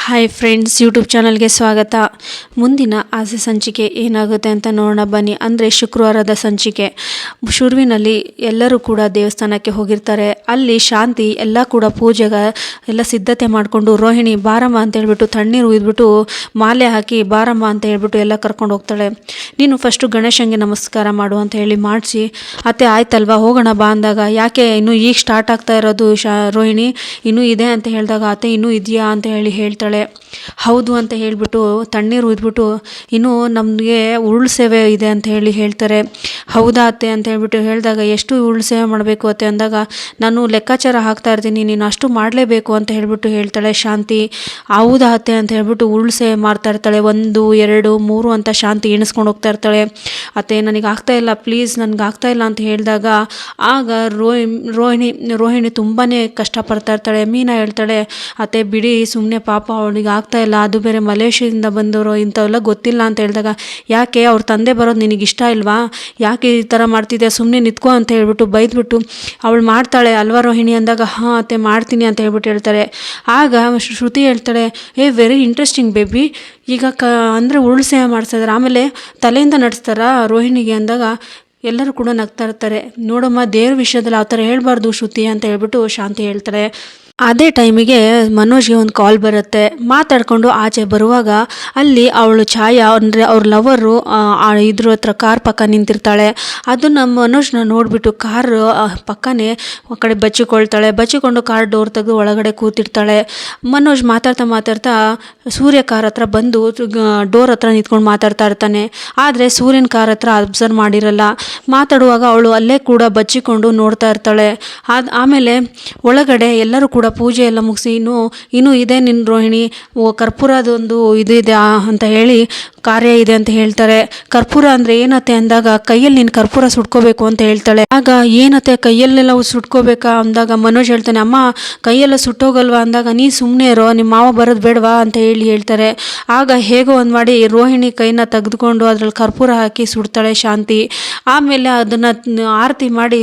Hi friends, YouTube ಚಾನಲ್ಗೆ ಸ್ವಾಗತ. ಮುಂದಿನ ಆಸೆ ಸಂಚಿಕೆ ಏನಾಗುತ್ತೆ ಅಂತ ನೋಡೋಣ ಬನ್ನಿ. ಅಂದರೆ ಶುಕ್ರವಾರದ ಸಂಚಿಕೆ. ಶುರುವಿನಲ್ಲಿ ಎಲ್ಲರೂ ಕೂಡ ದೇವಸ್ಥಾನಕ್ಕೆ ಹೋಗಿರ್ತಾರೆ. ಅಲ್ಲಿ ಶಾಂತಿ ಎಲ್ಲ ಕೂಡ ಪೂಜೆಗೆ ಎಲ್ಲ ಸಿದ್ಧತೆ ಮಾಡಿಕೊಂಡು ರೋಹಿಣಿ ಬಾರಮ್ಮ ಅಂತ ಹೇಳ್ಬಿಟ್ಟು ತಣ್ಣೀರು ಉಯ್ದ್ಬಿಟ್ಟು ಮಾಲೆ ಹಾಕಿ ಬಾರಮ್ಮ ಅಂತ ಹೇಳ್ಬಿಟ್ಟು ಎಲ್ಲ ಕರ್ಕೊಂಡು ಹೋಗ್ತಾಳೆ. ನೀನು ಫಸ್ಟು ಗಣೇಶಂಗೆ ನಮಸ್ಕಾರ ಮಾಡು ಅಂತ ಹೇಳಿ ಮಾಡಿಸಿ, ಅತ್ತೆ ಆಯ್ತಲ್ವಾ ಹೋಗೋಣ ಬಾ ಅಂದಾಗ, ಯಾಕೆ ಇನ್ನೂ ಈಗ ಸ್ಟಾರ್ಟ್ ಆಗ್ತಾ ಇರೋದು ರೋಹಿಣಿ, ಇನ್ನೂ ಇದೆ ಅಂತ ಹೇಳಿದಾಗ, ಅತ್ತೆ ಇನ್ನೂ ಇದೆಯಾ ಅಂತ ಹೇಳ್ತಾಳೆ. ಹೌದು ಅಂತ ಹೇಳಿಬಿಟ್ಟು ತಣ್ಣೀರು ಉಯ್ದ್ಬಿಟ್ಟು ಇನ್ನೂ ನಮಗೆ ಉರುಳು ಸೇವೆ ಇದೆ ಅಂತ ಹೇಳ್ತಾರೆ. ಹೌದಾ ಅತ್ತೆ ಅಂತ ಹೇಳ್ಬಿಟ್ಟು ಹೇಳಿದಾಗ, ಎಷ್ಟು ಉರುಳು ಸೇವೆ ಮಾಡಬೇಕು ಅತ್ತೆ ಅಂದಾಗ, ನಾನು ಲೆಕ್ಕಾಚಾರ ಹಾಕ್ತಾ ಇರ್ತೀನಿ, ನೀನು ಅಷ್ಟು ಮಾಡಲೇಬೇಕು ಅಂತ ಹೇಳ್ಬಿಟ್ಟು ಹೇಳ್ತಾಳೆ ಶಾಂತಿ. ಹೌದಾ ಅತ್ತೆ ಅಂತ ಹೇಳ್ಬಿಟ್ಟು ಉರುಳು ಸೇವೆ ಮಾಡ್ತಾ ಇರ್ತಾಳೆ. 1 2 3 ಅಂತ ಶಾಂತಿ ಎಣಿಸ್ಕೊಂಡು ಹೋಗ್ತಾ ಇರ್ತಾಳೆ. ಅತ್ತೆ ನನಗೆ ಆಗ್ತಾ ಇಲ್ಲ, ಪ್ಲೀಸ್ ನನಗೆ ಆಗ್ತಾ ಇಲ್ಲ ಅಂತ ಹೇಳಿದಾಗ, ಆಗ ರೋಹಿಣಿ ತುಂಬಾ ಕಷ್ಟಪಡ್ತಾ ಇರ್ತಾಳೆ. ಮೀನಾ ಹೇಳ್ತಾಳೆ, ಅತ್ತೆ ಬಿಡಿ ಸುಮ್ಮನೆ, ಪಾಪ ಅವಳಿಗೆ ಆಗ್ತಾ ಇಲ್ಲ, ಅದು ಬೇರೆ ಮಲೇಷ್ಯಾದಿಂದ ಬಂದವರು, ಇಂಥವೆಲ್ಲ ಗೊತ್ತಿಲ್ಲ ಅಂತ ಹೇಳಿದಾಗ, ಯಾಕೆ ಅವ್ರ ತಂದೆ ಬರೋದು ನಿನಗೆ ಇಷ್ಟ ಇಲ್ವಾ, ಯಾಕೆ ಈ ಥರ ಮಾಡ್ತಿದ್ದೆ, ಸುಮ್ಮನೆ ನಿಂತ್ಕೋ ಅಂತ ಹೇಳ್ಬಿಟ್ಟು ಬೈದ್ಬಿಟ್ಟು, ಅವಳು ಮಾಡ್ತಾಳೆ ಅಲ್ವಾ ರೋಹಿಣಿ ಅಂದಾಗ, ಹಾಂ ಅತ್ತೆ ಮಾಡ್ತೀನಿ ಅಂತ ಹೇಳ್ಬಿಟ್ಟು ಹೇಳ್ತಾರೆ. ಆಗ ಶ್ರುತಿ ಹೇಳ್ತಾಳೆ, ವೆರಿ ಇಂಟ್ರೆಸ್ಟಿಂಗ್ ಬೇಬಿ, ಈಗ ಅಂದರೆ ಉರುಳು ಸೇವೆ ಮಾಡಿಸಿದಾರೆ, ಆಮೇಲೆ ತಲೆಯಿಂದ ನಡೆಸ್ತಾರಾ ರೋಹಿಣಿಗೆ ಅಂದಾಗ ಎಲ್ಲರೂ ಕೂಡ ನಗ್ತಾ ಇರ್ತಾರೆ. ನೋಡಮ್ಮ, ದೇವ್ರ ವಿಷಯದಲ್ಲಿ ಆ ಥರ ಹೇಳ್ಬಾರ್ದು ಶ್ರುತಿ ಅಂತ ಹೇಳ್ಬಿಟ್ಟು ಶಾಂತಿ ಹೇಳ್ತಾಳೆ. ಅದೇ ಟೈಮಿಗೆ ಮನೋಜ್ಗೆ ಒಂದು ಕಾಲ್ ಬರುತ್ತೆ. ಮಾತಾಡಿಕೊಂಡು ಆಚೆ ಬರುವಾಗ ಅಲ್ಲಿ ಅವಳು ಛಾಯಾ ಅಂದರೆ ಅವ್ರ ಲವರು ಇದ್ರ ಹತ್ರ ಕಾರ್ ಪಕ್ಕ ನಿಂತಿರ್ತಾಳೆ. ಅದನ್ನು ಮನೋಜ್ನ ನೋಡಿಬಿಟ್ಟು ಕಾರ್ ಪಕ್ಕನೇ ಆ ಕಡೆ ಬಚ್ಚಿಕೊಂಡು ಕಾರ್ ಡೋರ್ ತೆಗೆದು ಒಳಗಡೆ ಕೂತಿರ್ತಾಳೆ. ಮನೋಜ್ ಮಾತಾಡ್ತಾ ಸೂರ್ಯ ಕಾರ್ ಹತ್ರ ಬಂದು ಡೋರ್ ಹತ್ರ ನಿಂತ್ಕೊಂಡು ಮಾತಾಡ್ತಾ ಇರ್ತಾನೆ. ಆದರೆ ಸೂರ್ಯನ ಕಾರ್ ಹತ್ರ ಅಬ್ಸರ್ವ್ ಮಾಡಿರಲ್ಲ. ಮಾತಾಡುವಾಗ ಅವಳು ಅಲ್ಲೇ ಕೂಡ ಬಚ್ಚಿಕೊಂಡು ನೋಡ್ತಾ ಇರ್ತಾಳೆ. ಆಮೇಲೆ ಒಳಗಡೆ ಎಲ್ಲರೂ ಕೂಡ ಪೂಜೆ ಎಲ್ಲ ಮುಗಿಸಿ ಇನ್ನೂ ಇದೆ ನಿನ್ನ ರೋಹಿಣಿ, ಕರ್ಪೂರದೊಂದು ಇದು ಇದೆ ಅಂತ ಹೇಳಿ ಕಾರ್ಯ ಇದೆ ಅಂತ ಹೇಳ್ತಾರೆ. ಕರ್ಪೂರ ಅಂದರೆ ಏನತ್ತೆ ಅಂದಾಗ, ಕೈಯಲ್ಲಿ ನೀನು ಕರ್ಪೂರ ಸುಟ್ಕೋಬೇಕು ಅಂತ ಹೇಳ್ತಾಳೆ. ಆಗ ಏನತ್ತೆ ಕೈಯಲ್ಲೆಲ್ಲ ಸುಟ್ಕೋಬೇಕಾ ಅಂದಾಗ ಮನೋಜ್ ಹೇಳ್ತಾನೆ, ಅಮ್ಮ ಕೈಯೆಲ್ಲ ಸುಟ್ಟೋಗಲ್ವಾ ಅಂದಾಗ, ನೀ ಸುಮ್ಮನೆ ಇರೋ, ನಿಮ್ಮ ಮಾವ ಬರೋದು ಬೇಡವಾ ಅಂತ ಹೇಳ್ತಾರೆ. ಆಗ ಹೇಗೋ ಒಂದು ಮಾಡಿ ರೋಹಿಣಿ ಕೈನ ತೆಗೆದುಕೊಂಡು ಅದ್ರಲ್ಲಿ ಕರ್ಪೂರ ಹಾಕಿ ಸುಡ್ತಾಳೆ ಶಾಂತಿ. ಆಮೇಲೆ ಅದನ್ನು ಆರತಿ ಮಾಡಿ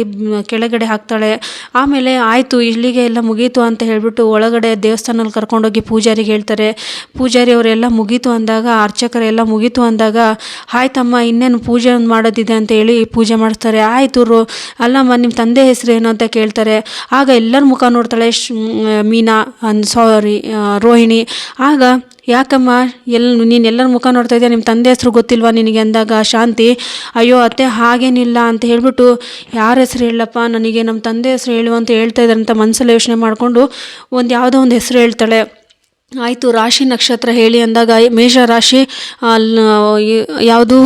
ಕೆಳಗಡೆ ಹಾಕ್ತಾಳೆ. ಆಮೇಲೆ ಆಯಿತು ಇಲ್ಲಿಗೆ ಎಲ್ಲ ಮುಗೀತು ಅಂತ ಹೇಳ್ಬಿಟ್ಟು ಒಳಗಡೆ ದೇವಸ್ಥಾನದಲ್ಲಿ ಕರ್ಕೊಂಡೋಗಿ ಪೂಜಾರಿಗೆ ಹೇಳ್ತಾರೆ. ಪೂಜಾರಿ ಅವರೆಲ್ಲ ಮುಗೀತು ಅಂದಾಗ, ಅರ್ಚಕರೆಲ್ಲ ಮುಗೀತು ಅಂದಾಗ, ಆಯ್ತಮ್ಮ ಇನ್ನೇನು ಪೂಜೆ ಮಾಡೋದಿದೆ ಅಂತ ಹೇಳಿ ಪೂಜೆ ಮಾಡಿಸ್ತಾರೆ. ಆಯಿತು ಅಲ್ಲಮ್ಮ ನಿಮ್ಮ ತಂದೆ ಹೆಸರು ಏನು ಅಂತ ಕೇಳ್ತಾರೆ. ಆಗ ಎಲ್ಲರ ಮುಖ ನೋಡ್ತಾಳೆ ಮೀನಾ, ರೋಹಿಣಿ. ಆಗ ಯಾಕಮ್ಮ ನೀನು ಎಲ್ಲರ ಮುಖ ನೋಡ್ತಾ ಇದೆಯಾ, ನಿಮ್ಮ ತಂದೆ ಹೆಸರು ಗೊತ್ತಿಲ್ವಾ ನಿನಗೆ ಅಂದಾಗ ಶಾಂತಿ, ಅಯ್ಯೋ ಅತ್ತೆ ಹಾಗೇನಿಲ್ಲ ಅಂತ ಹೇಳ್ಬಿಟ್ಟು, ಯಾರ ಹೆಸರು ಹೇಳಪ್ಪ ನನಗೆ, ನಮ್ಮ ತಂದೆ ಹೆಸರು ಹೇಳು ಅಂತ ಹೇಳ್ತಾ ಇದ್ದಾರೆ ಅಂತ ಮನಸ್ಸಲ್ಲಿ ಯೋಚನೆ ಮಾಡಿಕೊಂಡು ಯಾವುದೋ ಒಂದು ಹೆಸರು ಹೇಳ್ತಾಳೆ. ಆಯಿತು ರಾಶಿ ನಕ್ಷತ್ರ ಹೇಳಿ ಅಂದಾಗ, ಮೇಷ ರಾಶಿ, ಯಾವುದು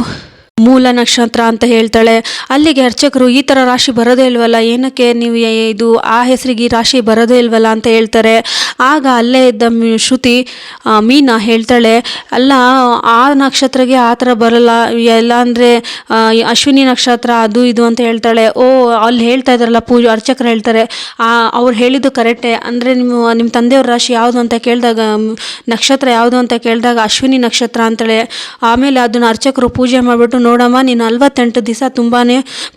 ಮೂಲ ನಕ್ಷತ್ರ ಅಂತ ಹೇಳ್ತಾಳೆ. ಅಲ್ಲಿಗೆ ಅರ್ಚಕರು, ಈ ಥರ ರಾಶಿ ಬರೋದೇ ಇಲ್ವಲ್ಲ, ಏನಕ್ಕೆ ನೀವು ಇದು ಆ ಹೆಸರಿಗೆ ಈ ರಾಶಿ ಬರೋದೇ ಇಲ್ವಲ್ಲ ಅಂತ ಹೇಳ್ತಾರೆ. ಆಗ ಅಲ್ಲೇ ಇದ್ದ ಶ್ರುತಿ ಮೀನಾ ಹೇಳ್ತಾಳೆ, ಅಲ್ಲ ಆ ನಕ್ಷತ್ರಕ್ಕೆ ಆ ಥರ ಬರಲ್ಲ, ಎಲ್ಲ ಅಂದರೆ ಅಶ್ವಿನಿ ನಕ್ಷತ್ರ ಅದು ಇದು ಅಂತ ಹೇಳ್ತಾಳೆ. ಅಲ್ಲಿ ಹೇಳ್ತಾ ಇದ್ದಾರಲ್ಲ ಅರ್ಚಕರು ಹೇಳ್ತಾರೆ, ಅವ್ರು ಹೇಳಿದ್ದು ಕರೆಕ್ಟೇ, ಅಂದರೆ ನಿಮ್ಮ ತಂದೆಯವ್ರ ರಾಶಿ ಯಾವುದು ಅಂತ ಕೇಳಿದಾಗ, ನಕ್ಷತ್ರ ಯಾವುದು ಅಂತ ಕೇಳಿದಾಗ ಅಶ್ವಿನಿ ನಕ್ಷತ್ರ ಅಂತಾಳೆ. ಆಮೇಲೆ ಅದನ್ನು ಅರ್ಚಕರು ಪೂಜೆ ಮಾಡಿಬಿಟ್ಟು, ನೋಡಮ್ಮ ನೀನು 48 ದಿವಸ ತುಂಬಾ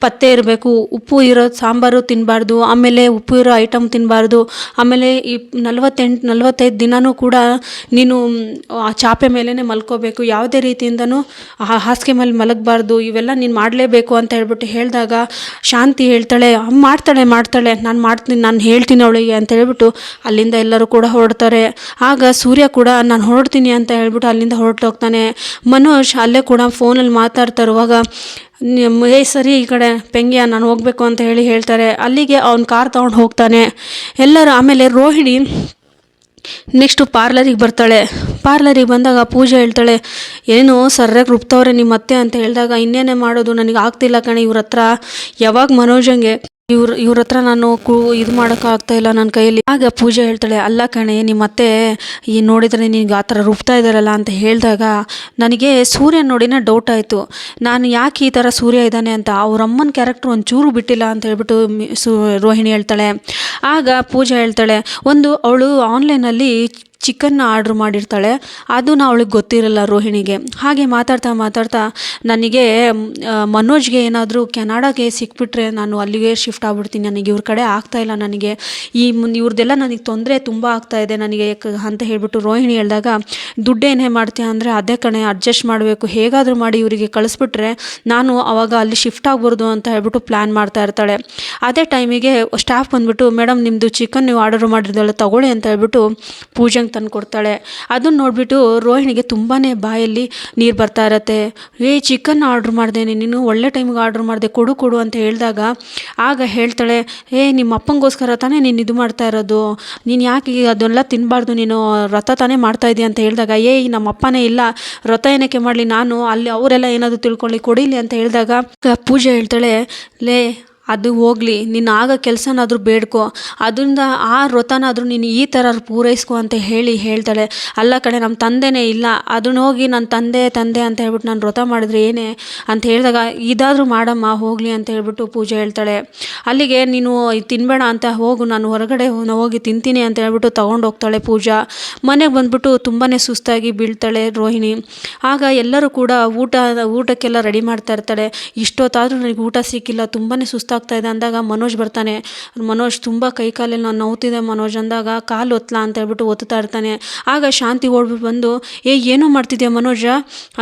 ಪತ್ತೆ ಇರಬೇಕು, ಉಪ್ಪು ಇರೋ ಸಾಂಬಾರು ತಿನ್ನಬಾರ್ದು, ಆಮೇಲೆ ಉಪ್ಪು ಇರೋ ಐಟಮ್ ತಿನ್ನಬಾರ್ದು, ಆಮೇಲೆ ಈ 45 ದಿನವೂ ಕೂಡ ನೀನು ಆ ಚಾಪೆ ಮೇಲೇ ಮಲ್ಕೋಬೇಕು, ಯಾವುದೇ ರೀತಿಯಿಂದನೂ ಹಾಸಿಗೆ ಮೇಲೆ ಮಲಗಬಾರ್ದು, ಇವೆಲ್ಲ ನೀನು ಮಾಡಲೇಬೇಕು ಅಂತ ಹೇಳ್ಬಿಟ್ಟು ಹೇಳಿದಾಗ ಶಾಂತಿ ಹೇಳ್ತಾಳೆ, ಮಾಡ್ತಾಳೆ ನಾನು ಹೇಳ್ತೀನಿ ಅವಳಿಗೆ ಅಂತ ಹೇಳ್ಬಿಟ್ಟು ಅಲ್ಲಿಂದ ಎಲ್ಲರೂ ಕೂಡ ಹೊರಡ್ತಾರೆ. ಆಗ ಸೂರ್ಯ ಕೂಡ ನಾನು ಹೊರಡ್ತೀನಿ ಅಂತ ಹೇಳ್ಬಿಟ್ಟು ಅಲ್ಲಿಂದ ಹೊರಟೋಗ್ತಾನೆ. ಮನೋಜ್ ಅಲ್ಲೇ ಕೂಡ ಫೋನಲ್ಲಿ ಮಾತಾಡ್ತಾ ಇರುವಾಗ, ಸರಿ ಈ ಕಡೆ ಪೆಂಗ್ಯ ನಾನು ಹೋಗಬೇಕು ಅಂತ ಹೇಳ್ತಾರೆ. ಅಲ್ಲಿಗೆ ಅವ್ನು ಕಾರ್ ತೊಗೊಂಡು ಹೋಗ್ತಾನೆ ಎಲ್ಲರೂ. ಆಮೇಲೆ ರೋಹಿಣಿ ನೆಕ್ಸ್ಟು ಪಾರ್ಲರಿಗೆ ಬರ್ತಾಳೆ. ಪಾರ್ಲರಿಗೆ ಬಂದಾಗ ಪೂಜೆ ಹೇಳ್ತಾಳೆ, ಏನೋ ಸರ್ಯಾಗಿ ರುಬ್ತವ್ರೆ ನಿಮ್ಮ ಅತ್ತೆ ಅಂತ ಹೇಳಿದಾಗ, ಇನ್ನೇನೇ ಮಾಡೋದು ನನಗೆ ಆಗ್ತಿಲ್ಲ ಕಣೆ ಇವ್ರ ಹತ್ರ, ಯಾವಾಗ ಮನೋಜಂಗೆ ಇವ್ರ ಹತ್ರ ನಾನು ಇದು ಮಾಡೋಕ್ಕಾಗ್ತಾ ಇಲ್ಲ ನನ್ನ ಕೈಯಲ್ಲಿ. ಆಗ ಪೂಜೆ ಹೇಳ್ತಾಳೆ, ಅಲ್ಲ ಕಣೆ ನಿಮ್ಮ ಅತ್ತೆ ನೋಡಿದರೆ ನಿನಗೆ ಆ ಥರ ರುಬ್ತಾ ಇದ್ದಾರಲ್ಲ ಅಂತ ಹೇಳಿದಾಗ, ನನಗೆ ಸೂರ್ಯ ನೋಡಿನ ಡೌಟ್ ಆಯಿತು, ನಾನು ಯಾಕೆ ಈ ಥರ ಸೂರ್ಯ ಇದ್ದಾನೆ ಅಂತ, ಅವ್ರ ಅಮ್ಮನ ಕ್ಯಾರೆಕ್ಟ್ರ್ ಒಂಚೂರು ಬಿಟ್ಟಿಲ್ಲ ಅಂತ ಹೇಳ್ಬಿಟ್ಟು ರೋಹಿಣಿ ಹೇಳ್ತಾಳೆ. ಆಗ ಪೂಜೆ ಹೇಳ್ತಾಳೆ, ಅವಳು ಆನ್ಲೈನಲ್ಲಿ ಚಿಕನ್ನ ಆರ್ಡ್ರ್ ಮಾಡಿರ್ತಾಳೆ. ಅದನ್ನು ಅವಳಿಗೆ ಗೊತ್ತಿರಲ್ಲ ರೋಹಿಣಿಗೆ. ಹಾಗೆ ಮಾತಾಡ್ತಾ ನನಗೆ ಮನೋಜ್ಗೆ ಏನಾದರೂ ಕೆನಡಾಗೆ ಸಿಕ್ಬಿಟ್ರೆ ನಾನು ಅಲ್ಲಿಗೆ ಶಿಫ್ಟ್ ಆಗ್ಬಿಡ್ತೀನಿ, ನನಗೆ ಇವ್ರ ಕಡೆ ಆಗ್ತಾಯಿಲ್ಲ, ನನಗೆ ಇವ್ರದ್ದೆಲ್ಲ ನನಗೆ ತೊಂದರೆ ತುಂಬ ಆಗ್ತಾಯಿದೆ ನನಗೆ ಅಂತ ಹೇಳ್ಬಿಟ್ಟು ರೋಹಿಣಿ ಹೇಳಿದಾಗ, ದುಡ್ಡೇನೇ ಮಾಡ್ತೀಯ ಅಂದರೆ ಅದೇ ಕಣೆ ಅಡ್ಜಸ್ಟ್ ಮಾಡಬೇಕು, ಹೇಗಾದರೂ ಮಾಡಿ ಇವರಿಗೆ ಕಳಿಸ್ಬಿಟ್ರೆ ನಾನು ಅವಾಗ ಅಲ್ಲಿ ಶಿಫ್ಟ್ ಆಗ್ಬಾರ್ದು ಅಂತ ಹೇಳ್ಬಿಟ್ಟು ಪ್ಲ್ಯಾನ್ ಮಾಡ್ತಾ ಇರ್ತಾಳೆ. ಅದೇ ಟೈಮಿಗೆ ಸ್ಟಾಫ್ ಬಂದುಬಿಟ್ಟು, ಮೇಡಮ್ ನಿಮ್ಮದು ಚಿಕನ್ ನೀವು ಆರ್ಡರ್ ಮಾಡಿರೋದಲ್ಲ ತಗೊಳ್ಳಿ ಅಂತ ಹೇಳ್ಬಿಟ್ಟು ಪೂಜೆಗೆ ತಂದು ಕೊಡ್ತಾಳೆ. ಅದನ್ನು ನೋಡಿಬಿಟ್ಟು ರೋಹಿಣಿಗೆ ತುಂಬಾ ಬಾಯಲ್ಲಿ ನೀರು ಬರ್ತಾ ಇರತ್ತೆ. ಚಿಕನ್ ಆರ್ಡ್ರ್ ಮಾಡ್ದೇನೆ, ನೀನು ಒಳ್ಳೆ ಟೈಮಿಗೆ ಆರ್ಡ್ರ್ ಮಾಡಿದೆ, ಕೊಡು ಅಂತ ಹೇಳಿದಾಗ ಆಗ ಹೇಳ್ತಾಳೆ, ನಿಮ್ಮ ಅಪ್ಪಂಗೋಸ್ಕರ ತಾನೇ ನೀನು ಇದು ಮಾಡ್ತಾ ಇರೋದು, ನೀನು ಯಾಕೆ ಅದನ್ನೆಲ್ಲ ತಿನ್ನಬಾರ್ದು, ನೀನು ವ್ರತ ತಾನೇ ಮಾಡ್ತಾ ಇದೀಯ ಅಂತ ಹೇಳಿದಾಗ, ನಮ್ಮ ಅಪ್ಪನೇ ಇಲ್ಲ, ವ್ರತ ಏನಕ್ಕೆ ಮಾಡಲಿ, ನಾನು ಅಲ್ಲಿ ಅವರೆಲ್ಲ ಏನಾದರೂ ತಿಳ್ಕೊಳ್ಳಿ ಕೊಡಿಲಿ ಅಂತ ಹೇಳಿದಾಗ ಪೂಜೆ ಹೇಳ್ತಾಳೆ, ಅದು ಹೋಗಲಿ, ನೀನು ಆಗ ಕೆಲಸನಾದರೂ ಬೇಡ್ಕೊ, ಅದರಿಂದ ಆ ವ್ರತನಾದರೂ ನೀನು ಈ ಥರ ಪೂರೈಸ್ಕೊ ಅಂತ ಹೇಳ್ತಾಳೆ. ಅಲ್ಲ ಕಡೆ ನಮ್ಮ ತಂದೆನೇ ಇಲ್ಲ, ಅದನ್ನ ಹೋಗಿ ನನ್ನ ತಂದೆ ಅಂತ ಹೇಳ್ಬಿಟ್ಟು ನಾನು ವ್ರತ ಮಾಡಿದ್ರೆ ಏನೇ ಅಂತ ಹೇಳಿದಾಗ, ಇದಾದರೂ ಮಾಡಮ್ಮ ಹೋಗಲಿ ಅಂತ ಹೇಳ್ಬಿಟ್ಟು ಪೂಜೆ ಹೇಳ್ತಾಳೆ. ಅಲ್ಲಿಗೆ ನೀನು ತಿನ್ನಬೇಡ ಅಂತ ಹೋಗು, ನಾನು ಹೊರಗಡೆ ಹೋಗಿ ತಿಂತೀನಿ ಅಂತ ಹೇಳ್ಬಿಟ್ಟು ತೊಗೊಂಡು ಹೋಗ್ತಾಳೆ ಪೂಜಾ. ಮನೆಗೆ ಬಂದುಬಿಟ್ಟು ತುಂಬಾ ಸುಸ್ತಾಗಿ ಬೀಳ್ತಾಳೆ ರೋಹಿಣಿ. ಆಗ ಎಲ್ಲರೂ ಕೂಡ ಊಟಕ್ಕೆಲ್ಲ ರೆಡಿ ಮಾಡ್ತಾ ಇರ್ತಾಳೆ. ಇಷ್ಟೊತ್ತಾದರೂ ನನಗೆ ಊಟ ಸಿಕ್ಕಿಲ್ಲ, ತುಂಬಾ ಸುಸ್ತಾಗ್ತಾ ಇದೆ ಅಂದಾಗ ಮನೋಜ್ ಬರ್ತಾನೆ. ಮನೋಜ್ ತುಂಬ ಕೈಕಾಲೆಲ್ಲ ನೋವ್ತಿದೆ ಮನೋಜ್ ಅಂದಾಗ, ಕಾಲು ಒತ್ತಲ ಅಂತ ಹೇಳ್ಬಿಟ್ಟು ಒತ್ತುತ್ತಾ ಇರ್ತಾನೆ. ಆಗ ಶಾಂತಿ ಓಡ್ಬಿಟ್ಟು ಬಂದು, ಏನೋ ಮಾಡ್ತಿದ್ಯಾ ಮನೋಜ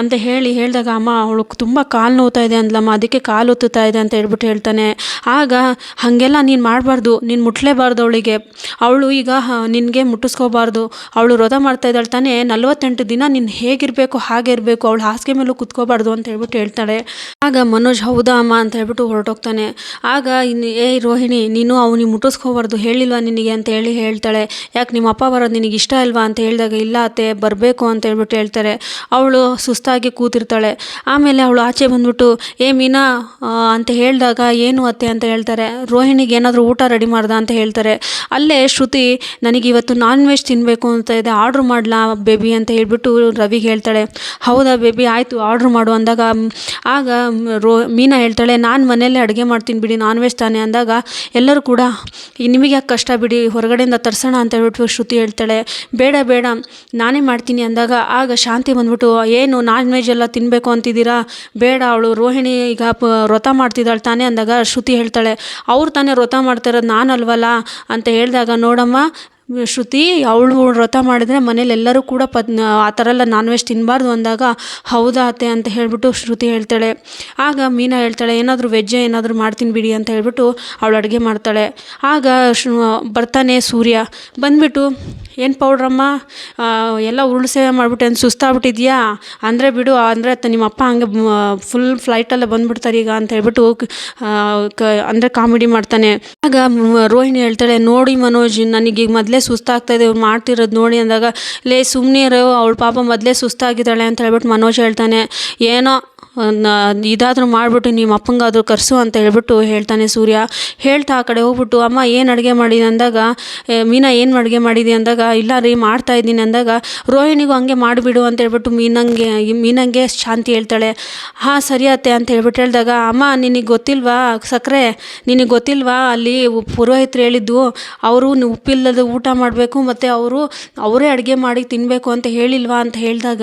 ಅಂತ ಹೇಳಿದಾಗ, ಅಮ್ಮ ಅವಳು ತುಂಬ ಕಾಲು ನೋವ್ತಾ ಇದೆ ಅಂದ್ಲಮ್ಮ, ಅದಕ್ಕೆ ಕಾಲು ಒತ್ತುತ್ತಾ ಇದೆ ಅಂತ ಹೇಳ್ಬಿಟ್ಟು ಹೇಳ್ತಾನೆ. ಆಗ ಹಾಗೆಲ್ಲ ನೀನು ಮಾಡಬಾರ್ದು, ನೀನು ಮುಟ್ಲೇಬಾರ್ದು ಅವಳಿಗೆ, ಅವಳು ಈಗ ನಿನಗೆ ಮುಟ್ಟಿಸ್ಕೋಬಾರ್ದು, ಅವಳು ವ್ರತ ಮಾಡ್ತಾ ಇದ್ದಾಳೆ ತಾನೇ, 48 ದಿನ ನೀನು ಹೇಗಿರಬೇಕು ಹಾಗೆ ಇರಬೇಕು, ಅವಳು ಹಾಸಿಗೆ ಮೇಲೂ ಕುತ್ಕೋಬಾರ್ದು ಅಂತ ಹೇಳ್ಬಿಟ್ಟು ಹೇಳ್ತಾಳೆ. ಆಗ ಮನೋಜ್ ಹೌದಾ ಅಮ್ಮ ಅಂತ ಹೇಳ್ಬಿಟ್ಟು ಹೊರಟೋಗ್ತಾನೆ. ಆಗ ರೋಹಿಣಿ, ನೀನು ಅವನಿಗೆ ಮುಟ್ಟಿಸ್ಕೋಬಾರ್ದು ಹೇಳಿಲ್ವಾ ನಿನಗೆ ಅಂತ ಹೇಳ್ತಾಳೆ. ಯಾಕೆ ನಿಮ್ಮ ಅಪ್ಪ ಬರೋದು ನಿನಗೆ ಇಷ್ಟ ಇಲ್ವಾ ಅಂತ ಹೇಳಿದಾಗ, ಇಲ್ಲ ಅತ್ತೆ ಬರಬೇಕು ಅಂತ ಹೇಳ್ಬಿಟ್ಟು ಹೇಳ್ತಾರೆ. ಅವಳು ಸುಸ್ತಾಗಿ ಕೂತಿರ್ತಾಳೆ. ಆಮೇಲೆ ಅವಳು ಆಚೆ ಬಂದ್ಬಿಟ್ಟು, ಮೀನಾ ಅಂತ ಹೇಳಿದಾಗ, ಏನು ಅತ್ತೆ ಅಂತ ಹೇಳ್ತಾರೆ. ರೋಹಿಣಿಗೆ ಏನಾದರೂ ಊಟ ರೆಡಿ ಮಾಡ್ದ ಅಂತ ಹೇಳ್ತಾರೆ. ಅಲ್ಲೇ ಶ್ರುತಿ, ನನಗೆ ಇವತ್ತು ನಾನ್ ವೆಜ್ ತಿನ್ನಬೇಕು ಅಂತ ಇದೆ, ಆರ್ಡ್ರ್ ಮಾಡಲಾ ಬೇಬಿ ಅಂತ ಹೇಳ್ಬಿಟ್ಟು ರವಿಗೆ ಹೇಳ್ತಾಳೆ. ಹೌದಾ ಬೇಬಿ ಆಯಿತು ಆರ್ಡ್ರ್ ಮಾಡು ಅಂದಾಗ, ಆಗ ಮೀನಾ ಹೇಳ್ತಾಳೆ, ನಾನು ಮನೆಯಲ್ಲೇ ಅಡುಗೆ ಮಾಡ್ತೀನಿ ಬಿಡಿ, ನಾನ್ ವೆಜ್ ತಾನೆ ಅಂದಾಗ ಎಲ್ಲರೂ ಕೂಡ, ನಿಮಗೆ ಯಾಕೆ ಕಷ್ಟ ಬಿಡಿ, ಹೊರಗಡೆಯಿಂದ ತರಿಸೋಣ ಅಂತ ಹೇಳ್ಬಿಟ್ಟು ಶ್ರುತಿ ಹೇಳ್ತಾಳೆ. ಬೇಡ ನಾನೇ ಮಾಡ್ತೀನಿ ಅಂದಾಗ, ಆಗ ಶಾಂತಿ ಬಂದ್ಬಿಟ್ಟು, ಏನು ನಾನ್ ವೆಜ್ ಎಲ್ಲ ತಿನ್ನಬೇಕು ಅಂತಿದ್ದೀರಾ, ಬೇಡ ಅವಳು ರೋಹಿಣಿ ಈಗ ವ್ರತ ಮಾಡ್ತಿದ್ದಾಳೆ ತಾನೇ ಅಂದಾಗ ಶ್ರುತಿ ಹೇಳ್ತಾಳೆ, ಅವ್ರು ತಾನೇ ವ್ರತ ಮಾಡ್ತಾಯಿರೋದು ನಾನಲ್ವಲ್ಲ ಅಂತ ಹೇಳಿದಾಗ, ನೋಡಮ್ಮ ಶ್ರುತಿ, ಅವಳು ವ್ರತ ಮಾಡಿದರೆ ಮನೇಲಿ ಎಲ್ಲರೂ ಕೂಡ ಆ ಥರ ಎಲ್ಲ ನಾನ್ ವೆಜ್ ತಿನ್ನಬಾರ್ದು ಅಂದಾಗ, ಹೌದಾ ಅತ್ತೆ ಅಂತ ಹೇಳ್ಬಿಟ್ಟು ಶ್ರುತಿ ಹೇಳ್ತಾಳೆ. ಆಗ ಮೀನಾ ಹೇಳ್ತಾಳೆ, ಏನಾದರೂ ವೆಜ್ಜೇ ಏನಾದರೂ ಮಾಡ್ತೀನಿ ಬಿಡಿ ಅಂತ ಹೇಳ್ಬಿಟ್ಟು ಅವಳು ಅಡುಗೆ ಮಾಡ್ತಾಳೆ. ಆಗ ಬರ್ತಾನೆ ಸೂರ್ಯ. ಬಂದುಬಿಟ್ಟು, ಏನು ಪೌಡ್ರಮ್ಮ ಎಲ್ಲ ಉರುಳು ಸೇವೆ ಮಾಡಿಬಿಟ್ಟು ಏನು ಸುಸ್ತಾಗ್ಬಿಟ್ಟಿದ್ಯಾ ಅಂದರೆ ಬಿಡು, ಅಂದರೆ ನಿಮ್ಮ ಅಪ್ಪ ಹಂಗೆ ಫುಲ್ ಫ್ಲೈಟಲ್ಲೇ ಬಂದುಬಿಡ್ತಾರೆ ಈಗ ಅಂತ ಹೇಳ್ಬಿಟ್ಟು ಅಂದರೆ ಕಾಮಿಡಿ ಮಾಡ್ತಾನೆ. ಆಗ ರೋಹಿಣಿ ಹೇಳ್ತಾಳೆ, ನೋಡಿ ಮನೋಜ್, ನನಗೆ ಮೊದಲೇ ಸುಸ್ತಾಗ್ತಾಯಿದೆ ಇವ್ರು ಮಾಡ್ತಿರೋದು ನೋಡಿ ಅಂದಾಗ, ಸುಮ್ಮನೆ ಅವಳು ಪಾಪ ಮೊದಲೇ ಸುಸ್ತಾಗಿದ್ದಾಳೆ ಅಂತ ಹೇಳ್ಬಿಟ್ಟು ಮನೋಜ್ ಹೇಳ್ತಾನೆ. ಏನೋ ಇದಾದರೂ ಮಾಡಿಬಿಟ್ಟು ನಿಮ್ಮ ಅಪ್ಪಂಗಾದರೂ ಕರೆಸು ಅಂತ ಹೇಳ್ಬಿಟ್ಟು ಹೇಳ್ತಾನೆ ಸೂರ್ಯ. ಹೇಳ್ತಾ ಆ ಕಡೆ ಹೋಗ್ಬಿಟ್ಟು, ಅಮ್ಮ ಏನು ಅಡುಗೆ ಮಾಡಿದೆ ಅಂದಾಗ, ಮೀನಾ ಏನು ಅಡುಗೆ ಮಾಡಿದೆ ಅಂದಾಗ, ಇಲ್ಲ ರೀ ಮಾಡ್ತಾಯಿದ್ದೀನಿ ಅಂದಾಗ, ರೋಹಿಣಿಗೂ ಹಂಗೆ ಮಾಡಿಬಿಡು ಅಂತ ಹೇಳ್ಬಿಟ್ಟು ಮೀನಂಗೆ ಶಾಂತಿ ಹೇಳ್ತಾಳೆ. ಹಾಂ ಸರಿ ಅತ್ತೆ ಅಂತ ಹೇಳ್ಬಿಟ್ಟು ಹೇಳಿದಾಗ, ಅಮ್ಮ ನಿನಗೆ ಗೊತ್ತಿಲ್ವಾ ಸಕ್ಕರೆ, ನಿನಗೆ ಗೊತ್ತಿಲ್ವಾ ಅಲ್ಲಿ ಪುರೋಹಿತರು ಹೇಳಿದ್ದು, ಅವರು ಉಪ್ಪಿಲ್ಲದ ಊಟ ಮಾಡಬೇಕು ಮತ್ತು ಅವರೇ ಅಡುಗೆ ಮಾಡಿ ತಿನ್ನಬೇಕು ಅಂತ ಹೇಳಿಲ್ವಾ ಅಂತ ಹೇಳಿದಾಗ,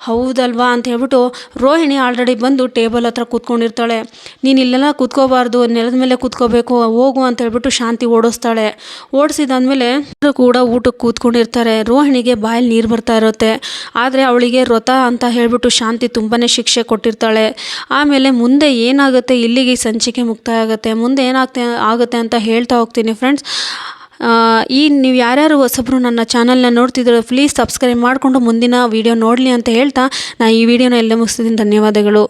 ಹೌದಲ್ವಾ ಅಂತ ಹೇಳ್ಬಿಟ್ಟು ರೋಹಿಣಿ ಆಲ್ರೆಡಿ ಬಂದು ಟೇಬಲ್ ಹತ್ರ ಕೂತ್ಕೊಂಡಿರ್ತಾಳೆ. ನೀನು ಇಲ್ಲೆಲ್ಲ ಕೂತ್ಕೋಬಾರ್ದು, ನೆಲದ ಮೇಲೆ ಕೂತ್ಕೋಬೇಕು, ಹೋಗು ಅಂತ ಹೇಳ್ಬಿಟ್ಟು ಶಾಂತಿ ಓಡಿಸ್ತಾಳೆ. ಓಡಿಸಿದಾದ್ಮೇಲೆ ಕೂಡ ಊಟಕ್ಕೆ ಕೂತ್ಕೊಂಡಿರ್ತಾರೆ. ರೋಹಿಣಿಗೆ ಬಾಯಲ್ಲಿ ನೀರು ಬರ್ತಾ ಇರುತ್ತೆ. ಆದರೆ ಅವಳಿಗೆ ವ್ರತ ಅಂತ ಹೇಳ್ಬಿಟ್ಟು ಶಾಂತಿ ತುಂಬಾ ಶಿಕ್ಷೆ ಕೊಟ್ಟಿರ್ತಾಳೆ. ಆಮೇಲೆ ಮುಂದೆ ಏನಾಗುತ್ತೆ, ಇಲ್ಲಿಗೆ ಸಂಚಿಕೆ ಮುಕ್ತಾಯ ಆಗುತ್ತೆ. ಮುಂದೆ ಆಗುತ್ತೆ ಅಂತ ಹೇಳ್ತಾ ಹೋಗ್ತೀನಿ ಫ್ರೆಂಡ್ಸ್. ನೀವು ಯಾರ್ಯಾರು ಹೊಸಬ್ರು ನನ್ನ ಚಾನಲ್ನ ನೋಡ್ತಿದ್ರು, ಪ್ಲೀಸ್ ಸಬ್ಸ್ಕ್ರೈಬ್ ಮಾಡಿಕೊಂಡು ಮುಂದಿನ ವೀಡಿಯೋ ನೋಡಲಿ ಅಂತ ಹೇಳ್ತಾ ನಾನು ಈ ವಿಡಿಯೋನ ಎಲ್ಲೇ ಮುಗಿಸ್ತಿದ್ದೀನಿ. ಧನ್ಯವಾದಗಳು.